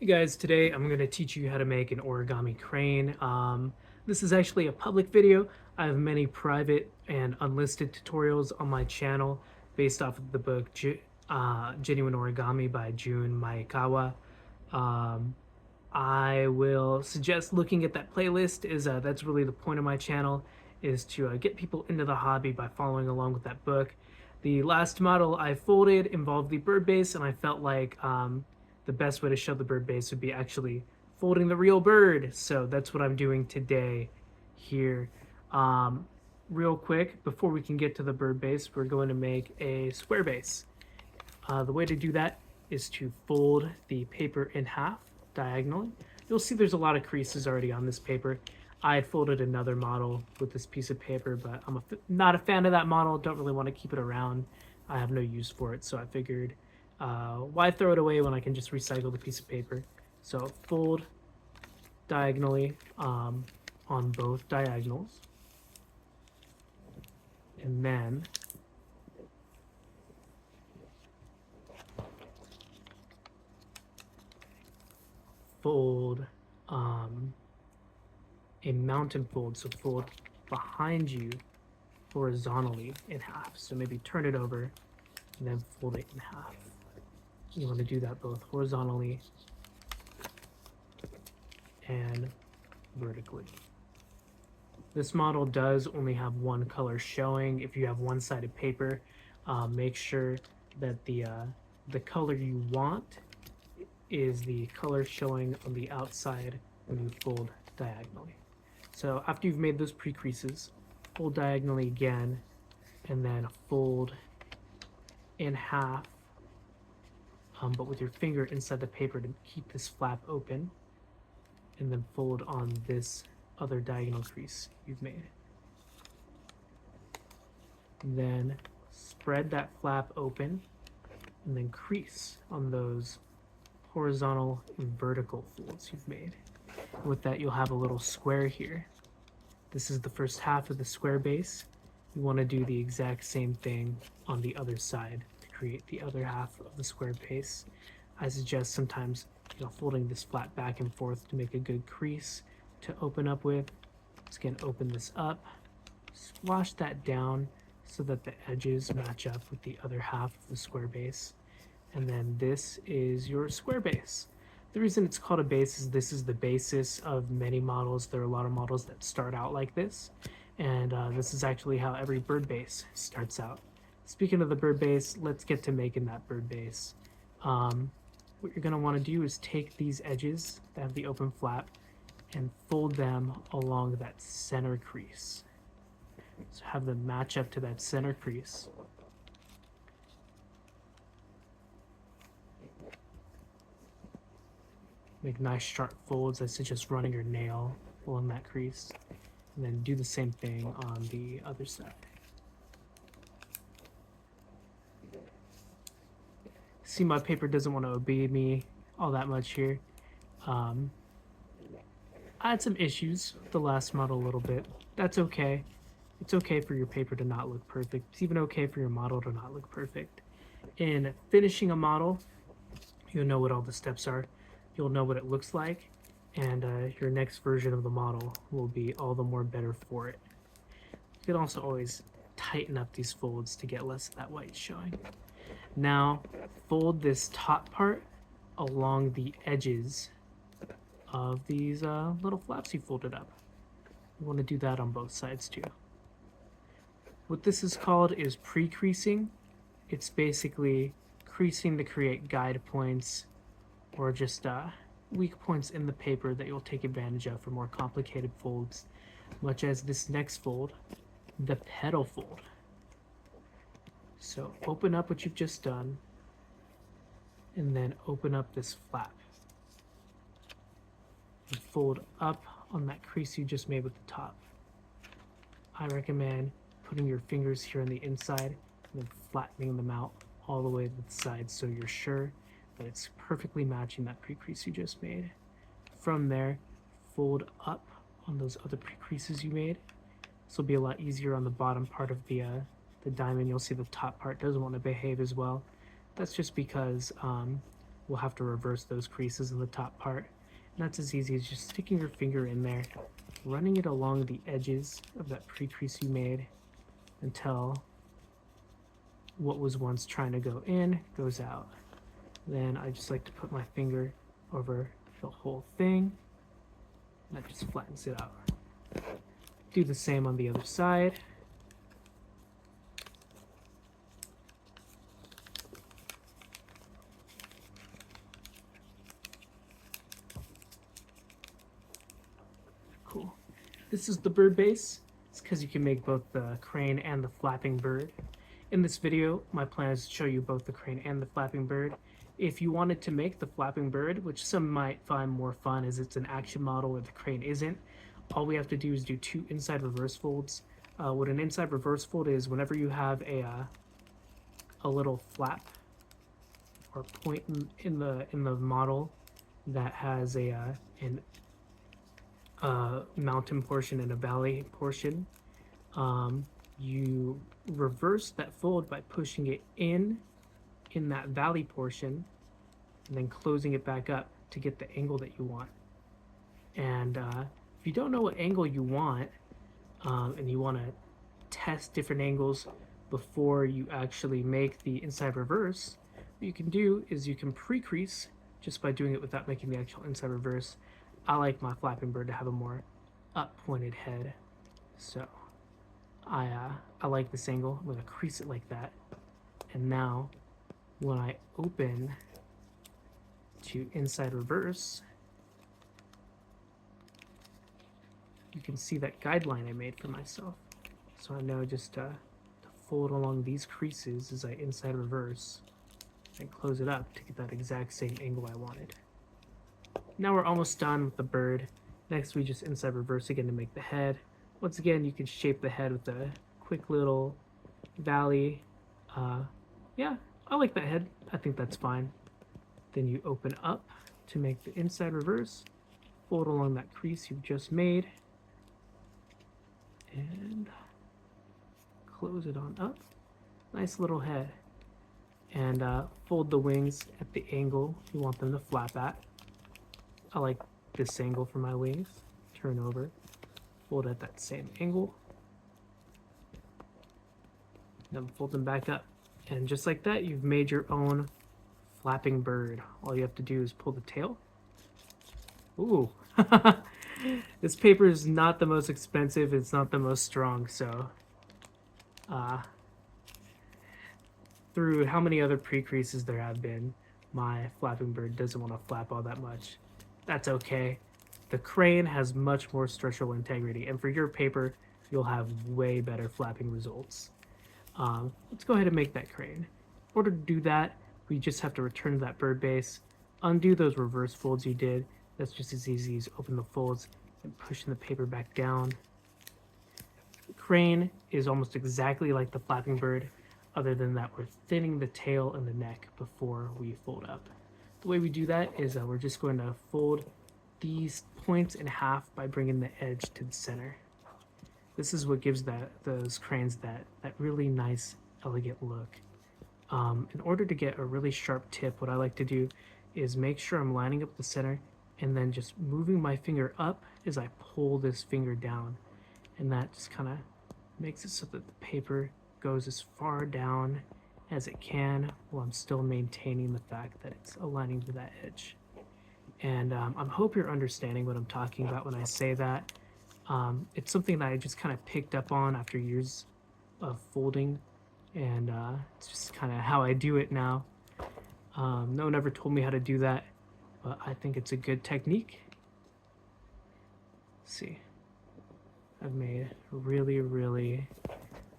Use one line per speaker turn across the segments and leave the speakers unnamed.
Hey guys, today I'm going to teach you how to make an origami crane. This is actually a public video. I have many private and unlisted tutorials on my channel based off of the book Genuine Origami by Jun Maekawa. Um, I will suggest looking at that playlist. That's really the point of my channel, is to get people into the hobby by following along with that book. The last model I folded involved the bird base, and I felt like the best way to show the bird base would be actually folding the real bird. So that's what I'm doing today here. Um, Real quick, before we can get to the bird base, we're going to make a square base. The way to do that is to fold the paper in half diagonally. You'll see there's a lot of creases already on this paper. I had folded another model with this piece of paper, but I'm not a fan of that model. Don't really want to keep it around. I have no use for it, so I figured, why throw it away when I can just recycle the piece of paper? So fold diagonally on both diagonals, and then fold a mountain fold. So fold behind you horizontally in half. So maybe turn it over and then fold it in half. You want to do that both horizontally and vertically. This model does only have one color showing. If you have one-sided paper, make sure that the color you want is the color showing on the outside when you fold diagonally. So after you've made those pre-creases, fold diagonally again, and then fold in half, but with your finger inside the paper to keep this flap open, and then fold on this other diagonal crease you've made. Then spread that flap open, and then crease on those horizontal and vertical folds you've made. With that, you'll have a little square here. This is the first half of the square base. You want to do the exact same thing on the other side to create the other half of the square base. I suggest sometimes folding this flat back and forth to make a good crease to open up with. Just gonna open this up, squash that down so that the edges match up with the other half of the square base. And then this is your square base. The reason it's called a base is this is the basis of many models. There are a lot of models that start out like this, and this is actually how every bird base starts out. Speaking of the bird base, let's get to making that bird base. What you're going to want to do is take these edges that have the open flap and fold them along that center crease. So have them match up to that center crease. Make nice sharp folds. I suggest running your nail along that crease. And then do the same thing on the other side. See, my paper doesn't want to obey me all that much here. I had some issues with the last model a little bit. That's okay. It's okay for your paper to not look perfect. It's even okay for your model to not look perfect. In finishing a model, you'll know what all the steps are. You'll know what it looks like, and your next version of the model will be all the more better for it. You can also always tighten up these folds to get less of that white showing. Now, fold this top part along the edges of these little flaps you folded up. You want to do that on both sides too. What this is called is pre-creasing. It's basically creasing to create guide points or just weak points in the paper that you'll take advantage of for more complicated folds, much as this next fold, the petal fold. So open up what you've just done, and then open up this flap. And fold up on that crease you just made with the top. I recommend putting your fingers here on the inside and then flattening them out all the way to the side so you're sure that it's perfectly matching that pre-crease you just made. From there, fold up on those other pre-creases you made. This will be a lot easier on the bottom part of the diamond. You'll see the top part doesn't want to behave as well. That's just because we'll have to reverse those creases in the top part. And that's as easy as just sticking your finger in there, running it along the edges of that pre-crease you made until what was once trying to go in goes out. Then I just like to put my finger over the whole thing. That just flattens it out. Do the same on the other side. Cool. This is the bird base. It's because you can make both the crane and the flapping bird. In this video, my plan is to show you both the crane and the flapping bird. If you wanted to make the flapping bird, which some might find more fun as it's an action model where the crane isn't, all we have to do is do 2 inside reverse folds. What an inside reverse fold is, whenever you have a little flap or point in the model that has an mountain portion and a valley portion, you reverse that fold by pushing it in that valley portion and then closing it back up to get the angle that you want. And if you don't know what angle you want, and you want to test different angles before you actually make the inside reverse, what you can do is you can pre-crease just by doing it without making the actual inside reverse. I like my flapping bird to have a more up-pointed head, so I like this angle. I'm going to crease it like that, and now when I open to inside reverse, you can see that guideline I made for myself. So I know just to fold along these creases as I inside reverse and close it up to get that exact same angle I wanted. Now we're almost done with the bird. Next we just inside reverse again to make the head. Once again, you can shape the head with a quick little valley. Yeah, I like that head. I think that's fine. Then you open up to make the inside reverse, fold along that crease you've just made, and close it on up. Nice little head. And fold the wings at the angle you want them to flap at. I like this angle for my wings. Turn over, fold at that same angle, then fold them back up. And just like that, you've made your own flapping bird. All you have to do is pull the tail. Ooh. This paper is not the most expensive, it's not the most strong, so through how many other pre-creases there have been, my flapping bird doesn't want to flap all that much. That's okay. The crane has much more structural integrity, and for your paper, you'll have way better flapping results. Let's go ahead and make that crane. In order to do that, we just have to return to that bird base, undo those reverse folds you did. That's just as easy as open the folds and pushing the paper back down. The crane is almost exactly like the flapping bird, other than that we're thinning the tail and the neck before we fold up. The way we do that is we're just going to fold these points in half by bringing the edge to the center. This is what gives those cranes that really nice, elegant look. In order to get a really sharp tip, what I like to do is make sure I'm lining up the center and then just moving my finger up as I pull this finger down. And that just kind of makes it so that the paper goes as far down as it can while I'm still maintaining the fact that it's aligning to that edge. And I hope you're understanding what I'm talking about when I say that. It's something that I just kind of picked up on after years of folding, and it's just kind of how I do it now. No one ever told me how to do that, but I think it's a good technique. Let's see. I've made really, really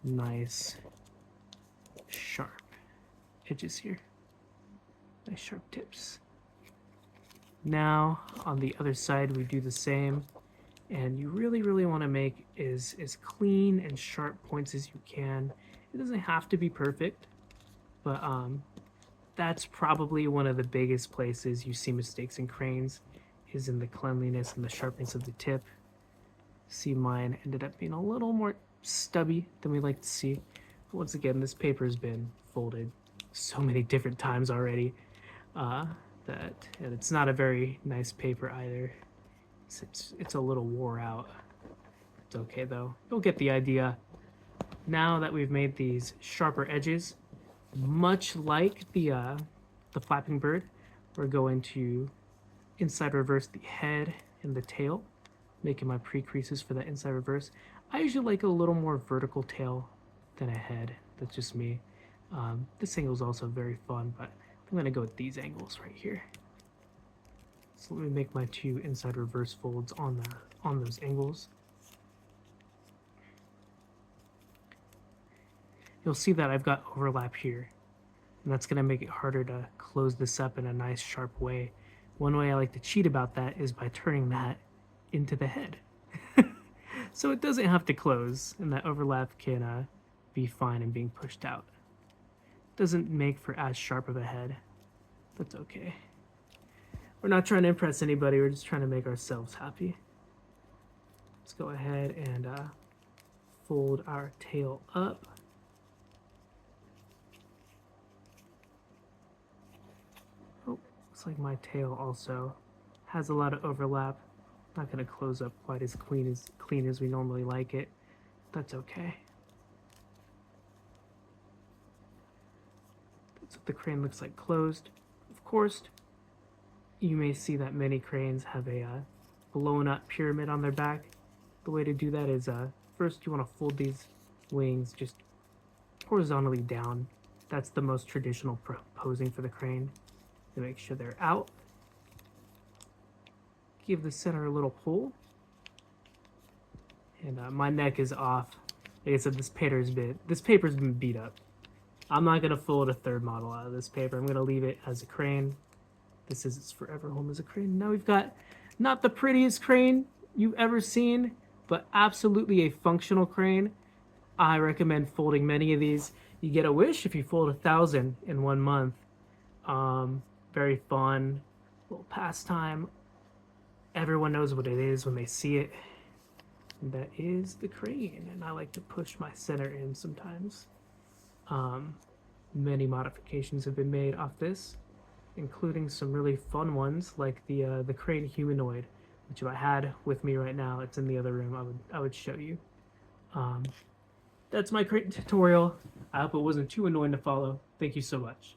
nice sharp edges here. Nice sharp tips. Now on the other side we do the same, and you really want to make as clean and sharp points as you can. It doesn't have to be perfect, but that's probably one of the biggest places you see mistakes in cranes, is in the cleanliness and the sharpness of the tip. See, mine ended up being a little more stubby than we like to see. But once again, this paper has been folded so many different times already that and it's not a very nice paper either. It's a little wore out. It's okay though. You'll get the idea. Now that we've made these sharper edges, much like the flapping bird, we're going to inside reverse the head and the tail, making my pre-creases for that inside reverse. I usually like a little more vertical tail than a head. That's just me. This angle is also very fun, but I'm gonna go with these angles right here. So let me make my 2 inside reverse folds on those angles. You'll see that I've got overlap here, and that's gonna make it harder to close this up in a nice sharp way. One way I like to cheat about that is by turning that into the head. So it doesn't have to close, and that overlap can be fine and being pushed out. Doesn't make for as sharp of a head. That's okay. We're not trying to impress anybody, we're just trying to make ourselves happy. Let's go ahead and fold our tail up. Oh, looks like my tail also has a lot of overlap. Not going to close up quite as clean as we normally like it. That's okay. That's what the crane looks like closed. Of course, you may see that many cranes have a blown up pyramid on their back. The way to do that is first you want to fold these wings just horizontally down. That's the most traditional posing for the crane. To make sure they're out. Give the center a little pull. And my neck is off. Like I said, this paper's been beat up. I'm not gonna fold a third model out of this paper. I'm gonna leave it as a crane. This is its forever home as a crane. Now we've got not the prettiest crane you've ever seen, but absolutely a functional crane. I recommend folding many of these. You get a wish if you fold 1,000 in 1 month. Very fun, little pastime. Everyone knows what it is when they see it. And that is the crane, and I like to push my center in sometimes. Many modifications have been made off this, including some really fun ones like the crane humanoid, which if I had with me right now, it's in the other room, I would show you. That's my crane tutorial. I hope it wasn't too annoying to follow. Thank you so much.